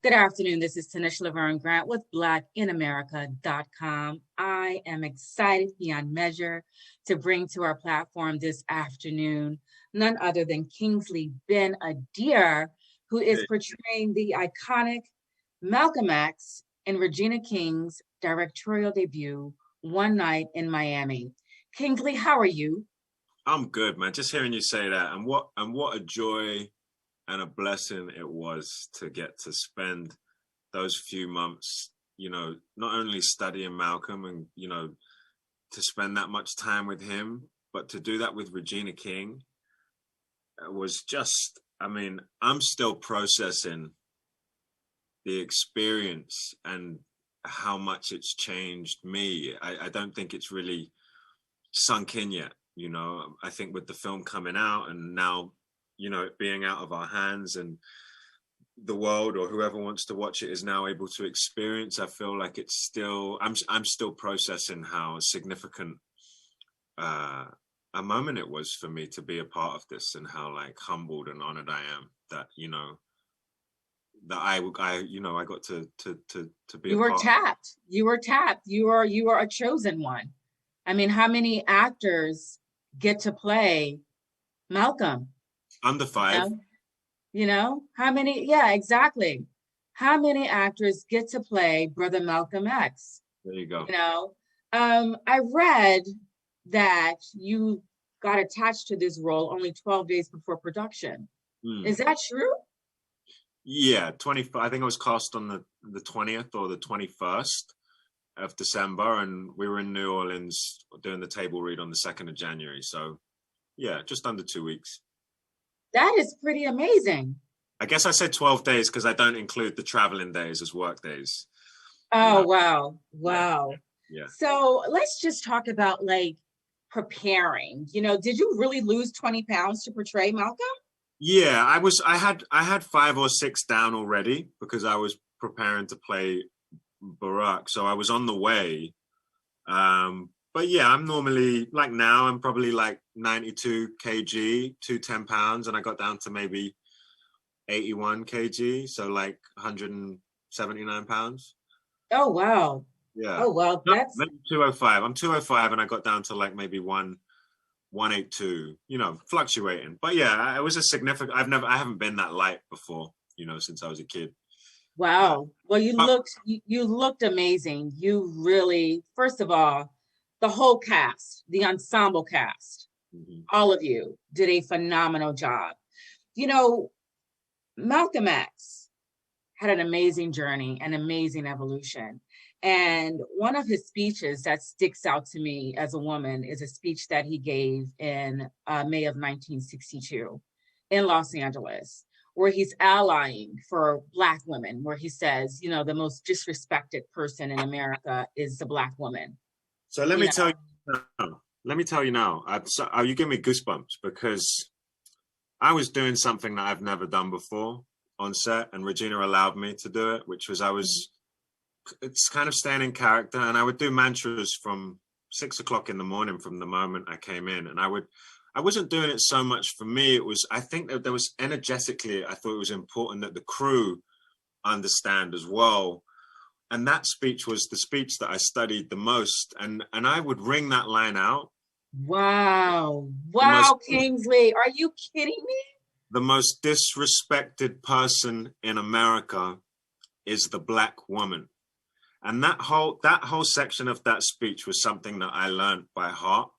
Good afternoon. This is Tanisha Laverne Grant with BlackInAmerica.com. I am excited beyond measure to bring to our platform this afternoon none other than Kingsley Ben-Adir, who is portraying the iconic Malcolm X in Regina King's directorial debut, One Night in Miami. Kingsley, how are you? I'm good, man. Just hearing you say that, and what a joy and a blessing it was to get to spend those few months, not only studying Malcolm and, to spend that much time with him, but to do that with Regina King was just, I'm still processing the experience and how much it's changed me. I don't think it's really sunk in yet. I think with the film coming out and now, it being out of our hands and the world or whoever wants to watch it is now able to experience, I feel like it's still, I'm still processing how significant a moment it was for me to be a part of this, and how humbled and honored I am that, that I got to be You a were part. tapped. You were tapped. You are a chosen one. How many actors get to play Malcolm? Under 5. How many? Yeah, exactly. How many actors get to play Brother Malcolm X? There you go. I read that you got attached to this role only 12 days before production. Is that true? Yeah, I think I was cast on the 20th or the 21st of December, and we were in New Orleans doing the table read on the 2nd of January. So yeah, just under 2 weeks. That is pretty amazing. I guess I said 12 days because I don't include the traveling days as work days. Oh, wow. Wow. Yeah. So let's just talk about preparing. Did you really lose 20 pounds to portray Malcolm? Yeah, I had 5 or 6 down already because I was preparing to play Barack. So I was on the way. But yeah, I'm normally now I'm probably 92 kg, 210 pounds, and I got down to maybe 81 kg, so 179 pounds. Oh wow. Yeah. Oh well, that's maybe 205. I'm 205 and I got down to maybe 182, fluctuating. But yeah, it was a significant, I haven't been that light before, since I was a kid. Wow. Well, you looked amazing. You really, first of all, the whole cast, the ensemble cast, all of you did a phenomenal job. Malcolm X had an amazing journey, an amazing evolution. And one of his speeches that sticks out to me as a woman is a speech that he gave in May of 1962 in Los Angeles, where he's allying for Black women, where he says, the most disrespected person in America is the Black woman. So let me tell you now, you give me goosebumps because I was doing something that I've never done before on set, and Regina allowed me to do it, which was it's kind of staying in character, and I would do mantras from 6 o'clock in the morning from the moment I came in, and I wasn't doing it so much for me. I think that there was energetically, I thought it was important that the crew understand as well. And that speech was the speech that I studied the most. And I would ring that line out. Wow. Wow, Kingsley. Are you kidding me? The most disrespected person in America is the Black woman. And that whole section of that speech was something that I learned by heart.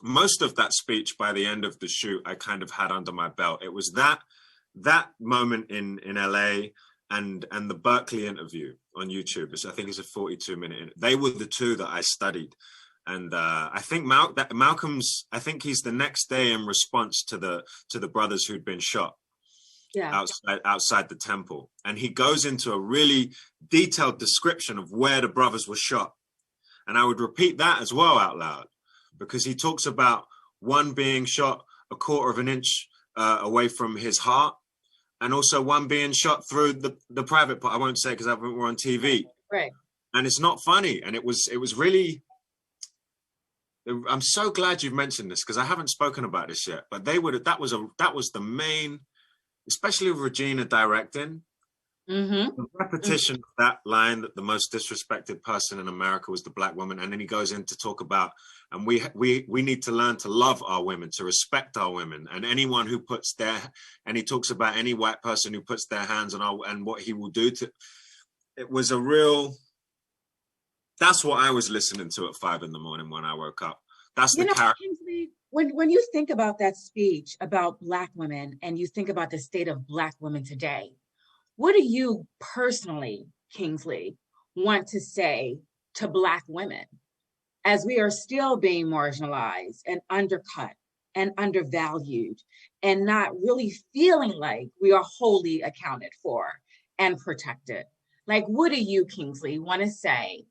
Most of that speech by the end of the shoot, I kind of had under my belt. It was that moment in LA and the Berkeley interview on YouTube. I think it's a 42-minute. They were the two that I studied. And I think Malcolm's, I think he's the next day in response to the brothers who'd been shot. Yeah. Outside the temple. And he goes into a really detailed description of where the brothers were shot. And I would repeat that as well out loud, because he talks about one being shot a quarter of an inch away from his heart, and also one being shot through the private part. I won't say because we're on TV. Right. And it's not funny. And it was really, I'm so glad you've mentioned this because I haven't spoken about this yet, but that was the main, especially with Regina directing, Mm-hmm. The repetition of that line, that the most disrespected person in America was the Black woman, and then he goes in to talk about, and we need to learn to love our women, to respect our women, and anyone who puts their, and he talks about any white person who puts their hands on our, and what he will do to. It was a real. That's what I was listening to at 5 a.m. when I woke up. That's You the know, character. Kingsley, when you think about that speech about Black women and you think about the state of Black women today, what do you personally, Kingsley, want to say to Black women as we are still being marginalized and undercut and undervalued and not really feeling like we are wholly accounted for and protected? Like, what do you, Kingsley, want to say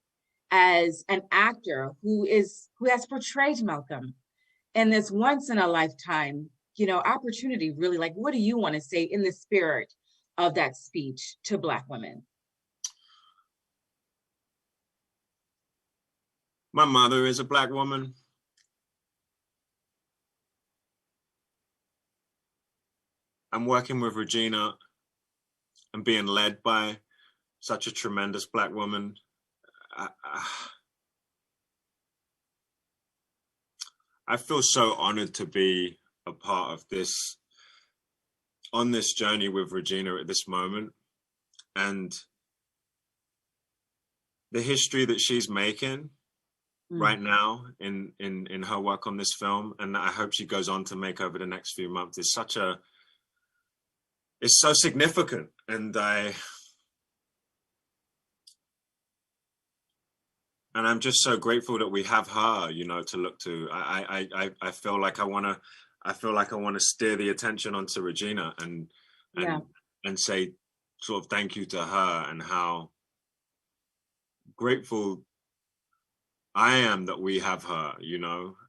as an actor who has portrayed Malcolm in this once in a lifetime, opportunity? Really, like, what do you want to say in the spirit of that speech to Black women? My mother is a Black woman. I'm working with Regina and being led by such a tremendous Black woman. I feel so honored to be a part of this, on this journey with Regina at this moment, and the history that she's making right now in her work on this film, and that I hope she goes on to make over the next few months, is it's so significant. And I'm just so grateful that we have her, to look to. I feel like I want to steer the attention onto Regina and say sort of thank you to her, and how grateful I am that we have her,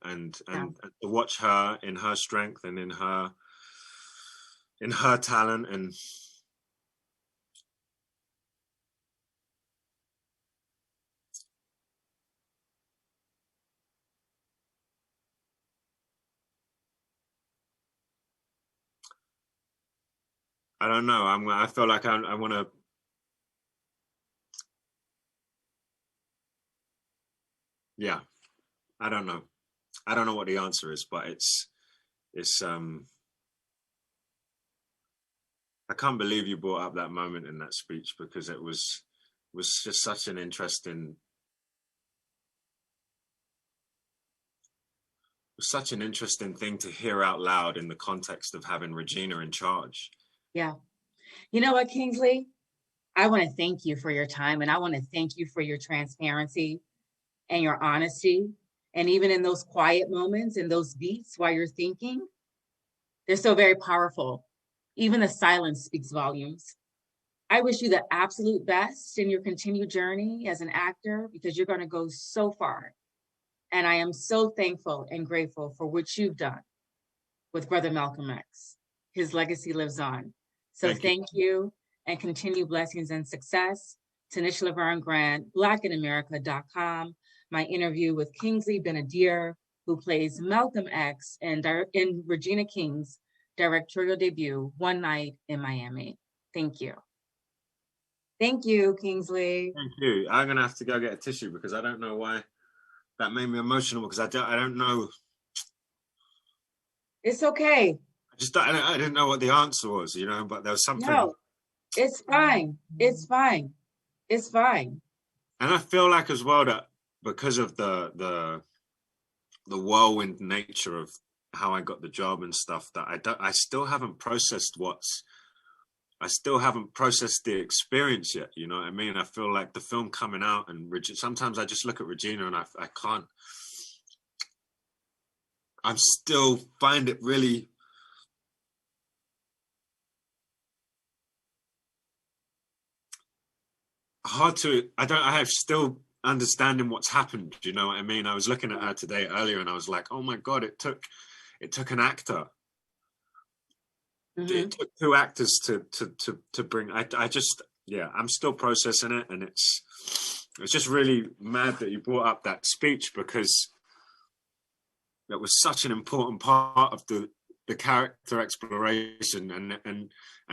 and to watch her in her strength and in her talent. And I don't know. I feel like I want to. Yeah, I don't know. I don't know what the answer is, but it's. I can't believe you brought up that moment in that speech, because it was just such an interesting. Such an interesting thing to hear out loud in the context of having Regina in charge. Yeah. You know what, Kingsley? I want to thank you for your time, and I want to thank you for your transparency and your honesty. And even in those quiet moments, in those beats while you're thinking, they're so very powerful. Even the silence speaks volumes. I wish you the absolute best in your continued journey as an actor, because you're going to go so far. And I am so thankful and grateful for what you've done with Brother Malcolm X. His legacy lives on. So thank you, and continue blessings and success. Tanisha Laverne Grant, blackinamerica.com. My interview with Kingsley Ben-Adir, who plays Malcolm X in Regina King's directorial debut, One Night in Miami. Thank you. Thank you, Kingsley. Thank you. I'm going to have to go get a tissue, because I don't know why that made me emotional, because I don't know. It's okay. I didn't know what the answer was, but there was something. No, it's fine. It's fine. It's fine. And I feel like as well that because of the whirlwind nature of how I got the job and stuff, that I still haven't processed the experience yet. You know what I mean? I feel like the film coming out, and sometimes I just look at Regina and I can't. I still find it really hard to. I have still understanding what's happened. You know what I mean? I was looking at her today earlier, and I was like, oh my God, it took an actor. Mm-hmm. It took two actors to bring. I'm still processing it, and it's just really mad that you brought up that speech, because that was such an important part of the character exploration, and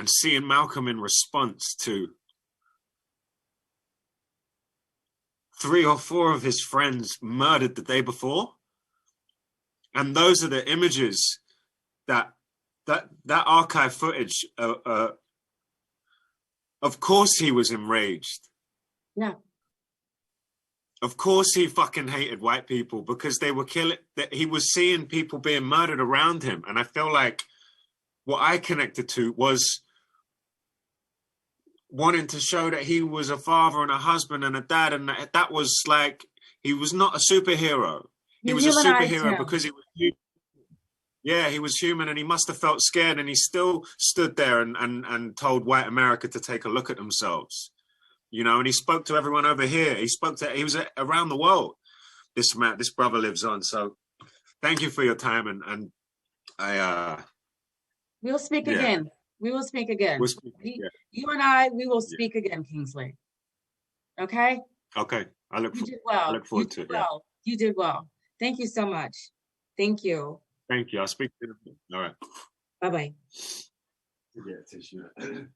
seeing Malcolm in response to 3 or 4 of his friends murdered the day before. And those are the images that archive footage. Of course he was enraged. Yeah. Of course he fucking hated white people because they were killing, that he was seeing people being murdered around him. And I feel like what I connected to was wanting to show that he was a father and a husband and a dad, and that was like, he was not a superhero. He was a superhero because he was human. Yeah, he was human, and he must have felt scared, and he still stood there and told white America to take a look at themselves. You know, and he spoke to everyone over here. He was around the world. This brother lives on. So thank you for your time, and we'll speak again. We will speak again. We'll speak, yeah. You and I, we will speak again, Kingsley. Okay? Okay. You did well. I look forward to it. Well. You did well. Thank you so much. Thank you. Thank you. I'll speak to you. All right. Bye-bye. Yeah, tissue.